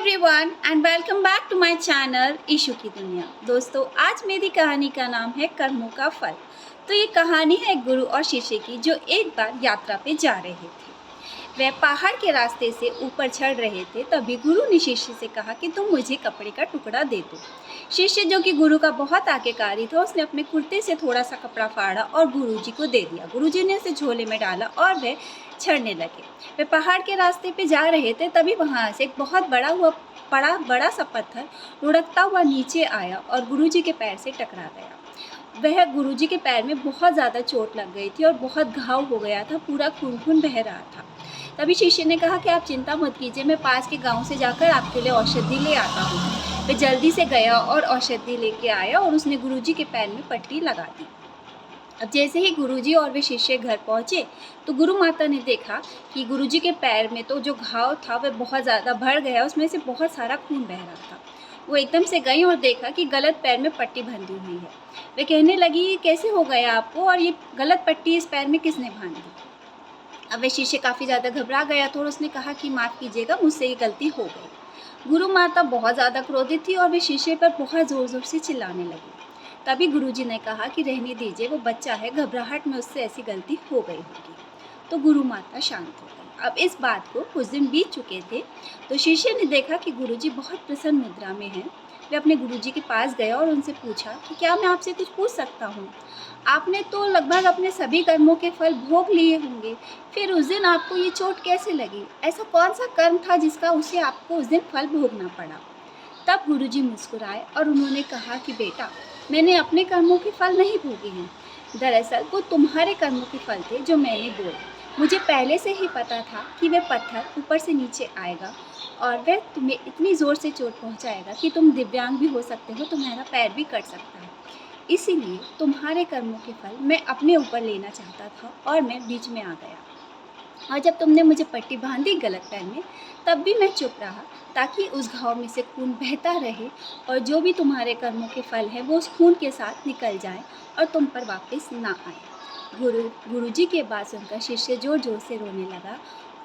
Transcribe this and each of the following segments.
Everyone and welcome back to my channel Ishu की दुनिया। दोस्तों, आज मेरी कहानी का नाम है कर्मों का फल। तो ये कहानी है एक गुरु और शिष्य की जो एक बार यात्रा पे जा रहे थे। वह पहाड़ के रास्ते से ऊपर चढ़ रहे थे। तभी गुरु ने शिष्य से कहा कि तुम मुझे कपड़े का टुकड़ा दे दो। शिष्य, जो कि गुरु का बहुत आज्ञाकारी था, उसने अपने कुर्ते से थोड़ा सा कपड़ा फाड़ा और गुरुजी को दे दिया। गुरुजी ने उसे झोले में डाला और वह चढ़ने लगे। वे पहाड़ के रास्ते पे जा रहे थे। तभी वहाँ से एक बहुत बड़ा सा पत्थर लुढ़कता हुआ नीचे आया और गुरुजी के पैर से टकरा गया। वह गुरुजी के पैर में बहुत ज़्यादा चोट लग गई थी और बहुत घाव हो गया था, पूरा खून बह रहा था। तभी शिष्य ने कहा कि आप चिंता मत कीजिए, मैं पास के गांव से जाकर आपके लिए औषधि ले आता हूँ। वह जल्दी से गया और औषधि लेके आया और उसने गुरुजी के पैर में पट्टी लगा दी। अब जैसे ही गुरुजी और वे शिष्य घर पहुँचे तो गुरु माता ने देखा कि गुरुजी के पैर में तो जो घाव था वह बहुत ज़्यादा बढ़ गया, उसमें से बहुत सारा खून बह रहा था। वो एकदम से गई और देखा कि गलत पैर में पट्टी बंधी हुई है। वे कहने लगी, ये कैसे हो गया आपको, और ये गलत पट्टी इस पैर में किसने बांध दी। अब वह शिष्य काफ़ी ज़्यादा घबरा गया था और उसने कहा कि माफ़ कीजिएगा, मुझसे ये गलती हो गई। गुरु माता बहुत ज़्यादा क्रोधित थी और वे शिष्य पर बहुत ज़ोर ज़ोर से चिल्लाने लगी। तभी गुरुजी ने कहा कि रहने दीजिए, वो बच्चा है, घबराहट में उससे ऐसी गलती हो गई होगी। तो गुरु माता शांत हो गई। अब इस बात को कुछ दिन बीत चुके थे तो शिष्य ने देखा कि गुरुजी बहुत प्रसन्न मुद्रा में हैं। वे अपने गुरुजी के पास गया और उनसे पूछा कि क्या मैं आपसे कुछ पूछ सकता हूँ। आपने तो लगभग अपने सभी कर्मों के फल भोग लिए होंगे, फिर उस दिन आपको ये चोट कैसे लगी? ऐसा कौन सा कर्म था जिसका उसे आपको उस दिन फल भोगना पड़ा? तब गुरुजी मुस्कुराए और उन्होंने कहा कि बेटा, मैंने अपने कर्मों के फल नहीं भोगे हैं। दरअसल वो तुम्हारे कर्मों के फल थे जो मैंने बोए। मुझे पहले से ही पता था कि वह पत्थर ऊपर से नीचे आएगा और वह तुम्हें इतनी ज़ोर से चोट पहुंचाएगा कि तुम दिव्यांग भी हो सकते हो, तुम्हारा पैर भी कट सकता है। इसीलिए तुम्हारे कर्मों के फल मैं अपने ऊपर लेना चाहता था और मैं बीच में आ गया। और जब तुमने मुझे पट्टी बांधी गलत पैर में, तब भी मैं चुप रहा ताकि उस घाव में से खून बहता रहे और जो भी तुम्हारे कर्मों के फल हैं वो उस खून के साथ निकल जाएं और तुम पर वापस ना आए। गुरुजी की बात सुनकर शिष्य जोर जोर से रोने लगा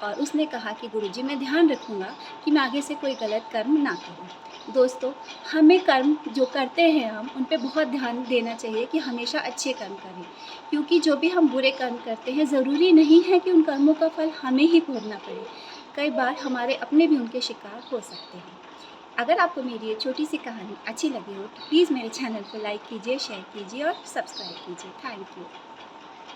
और उसने कहा कि गुरुजी, मैं ध्यान रखूँगा कि मैं आगे से कोई गलत कर्म ना करूँ। दोस्तों, हमें कर्म जो करते हैं हम उन पे बहुत ध्यान देना चाहिए कि हमेशा अच्छे कर्म करें, क्योंकि जो भी हम बुरे कर्म करते हैं ज़रूरी नहीं है कि उन कर्मों का फल हमें ही भोगना पड़े। कई बार हमारे अपने भी उनके शिकार हो सकते हैं। अगर आपको मेरी ये छोटी सी कहानी अच्छी लगी हो तो प्लीज़ मेरे चैनल को लाइक कीजिए, शेयर कीजिए और सब्सक्राइब कीजिए। Thank you.